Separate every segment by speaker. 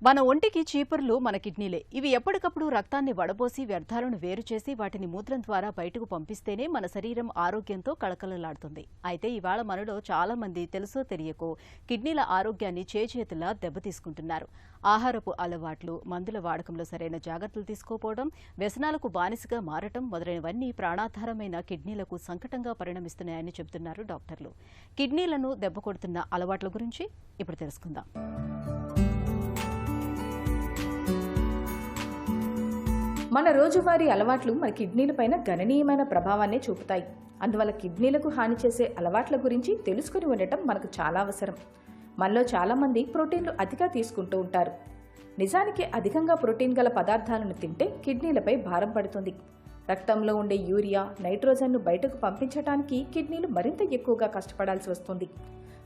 Speaker 1: మన ఒంటికి చీపుర్లు మన కిడ్నీలే. ఇవి ఎప్పటికప్పుడు రక్తాన్ని వడబోసి వ్యర్థాలను వేరు చేసి వాటిని మూత్రం ద్వారా బయటకు పంపిస్తేనే మన శరీరం ఆరోగ్యంతో కళకళలాడుతుంది. అయితే ఇవాళ మనలో చాలా మంది తెలుసో తెలియకో కిడ్నీల ఆరోగ్యాన్ని చేజేతులా దెబ్బతీసుకుంటున్నారు. ఆహారపు అలవాట్లు, మందుల వాడకంలో సరైన జాగ్రత్తలు తీసుకోకపోవడం, వ్యసనాలకు బానిసగా మారటం మొదలైనవన్నీ ప్రాణాధారమైన కిడ్నీలకు సంకటంగా పరిణమిస్తున్నాయని చెబుతున్నారు డాక్టర్లు. కిడ్నీలను దెబ్బకొడుతున్న అలవాట్ల గురించి ఇప్పుడు తెలుసుకుందాం.
Speaker 2: మన రోజువారీ అలవాట్లు మన కిడ్నీలపైన గణనీయమైన ప్రభావాన్ని చూపుతాయి. అందువల్ల కిడ్నీలకు హాని చేసే అలవాట్ల గురించి తెలుసుకుని ఉండటం మనకు చాలా అవసరం. మనలో చాలామంది ప్రోటీన్లు అతిగా తీసుకుంటూ ఉంటారు. నిజానికి అధికంగా ప్రోటీన్ గల పదార్థాలను తింటే కిడ్నీలపై భారం పడుతుంది. రక్తంలో ఉండే యూరియా, నైట్రోజన్ను బయటకు పంపించడానికి కిడ్నీలు మరింత ఎక్కువగా కష్టపడాల్సి వస్తుంది.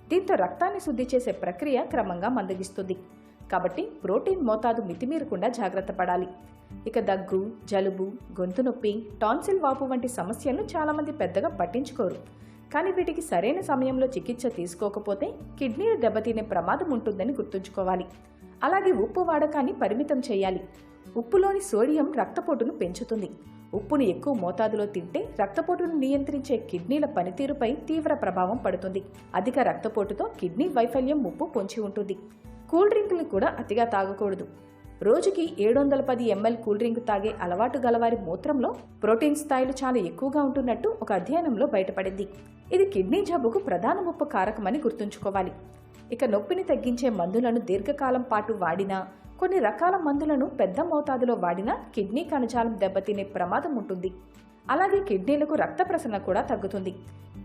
Speaker 2: దీంతో రక్తాన్ని శుద్ధి చేసే ప్రక్రియ క్రమంగా మందగిస్తుంది. కాబట్టి ప్రోటీన్ మోతాదు మితిమీరకుండా జాగ్రత్త పడాలి. ఇక దగ్గు, జలుబు, గొంతు నొప్పి, టాన్సిల్ వాపు వంటి సమస్యలను చాలామంది పెద్దగా పట్టించుకోరు. కానీ వీటికి సరైన సమయంలో చికిత్స తీసుకోకపోతే కిడ్నీలు దెబ్బతినే ప్రమాదం ఉంటుందని గుర్తుంచుకోవాలి. అలాగే ఉప్పు వాడకాన్ని పరిమితం చేయాలి. ఉప్పులోని సోడియం రక్తపోటును పెంచుతుంది. ఉప్పును ఎక్కువ మోతాదులో తింటే రక్తపోటును నియంత్రించే కిడ్నీల పనితీరుపై తీవ్ర ప్రభావం పడుతుంది. అధిక రక్తపోటుతో కిడ్నీ వైఫల్యం ముప్పు పొంచి ఉంటుంది. కూల్ డ్రింకులు కూడా అతిగా తాగకూడదు. రోజుకి 710 ml కూల్ డ్రింక్ తాగే అలవాటు గలవారి మూత్రంలో ప్రోటీన్ స్థాయిలు చాలా ఎక్కువగా ఉంటున్నట్టు ఒక అధ్యయనంలో బయటపడింది. ఇది కిడ్నీ జబ్బుకు ప్రధాన ముప్పు కారకమని గుర్తుంచుకోవాలి. ఇక నొప్పిని తగ్గించే మందులను దీర్ఘకాలం పాటు వాడినా, కొన్ని రకాల మందులను పెద్ద మోతాదులో వాడినా కిడ్నీ కణజాలం దెబ్బతినే ప్రమాదం ఉంటుంది. అలాగే కిడ్నీలకు రక్త ప్రసరణ కూడా తగ్గుతుంది.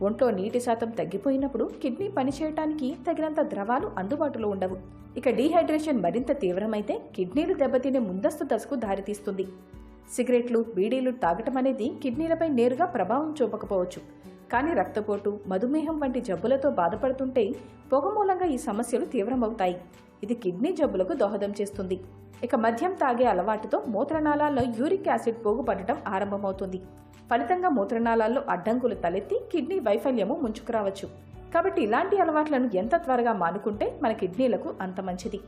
Speaker 2: ఒంట్లో నీటి శాతం తగ్గిపోయినప్పుడు కిడ్నీ పనిచేయటానికి తగినంత ద్రవాలు అందుబాటులో ఉండవు. ఇక డీహైడ్రేషన్ మరింత తీవ్రమైతే కిడ్నీలు దెబ్బతినే ముందస్తు దశకు దారితీస్తుంది. సిగరెట్లు, బీడీలు తాగటం అనేది కిడ్నీలపై నేరుగా ప్రభావం చూపకపోవచ్చు. కానీ రక్తపోటు, మధుమేహం వంటి జబ్బులతో బాధపడుతుంటే పొగ మూలంగా ఈ సమస్యలు తీవ్రమవుతాయి. ఇది కిడ్నీ జబ్బులకు దోహదం చేస్తుంది. ఇక మద్యం తాగే అలవాటుతో మూత్రనాళాల్లో యూరిక్ యాసిడ్ పోగుపడటం ఆరంభమవుతుంది. ఫలితంగా మూత్రనాళాల్లో అడ్డంకులు తలెత్తి కిడ్నీ వైఫల్యము ముంచుకురావచ్చు. కాబట్టి ఇలాంటి అలవాట్లను ఎంత త్వరగా మానుకుంటే మన కిడ్నీలకు అంత మంచిది.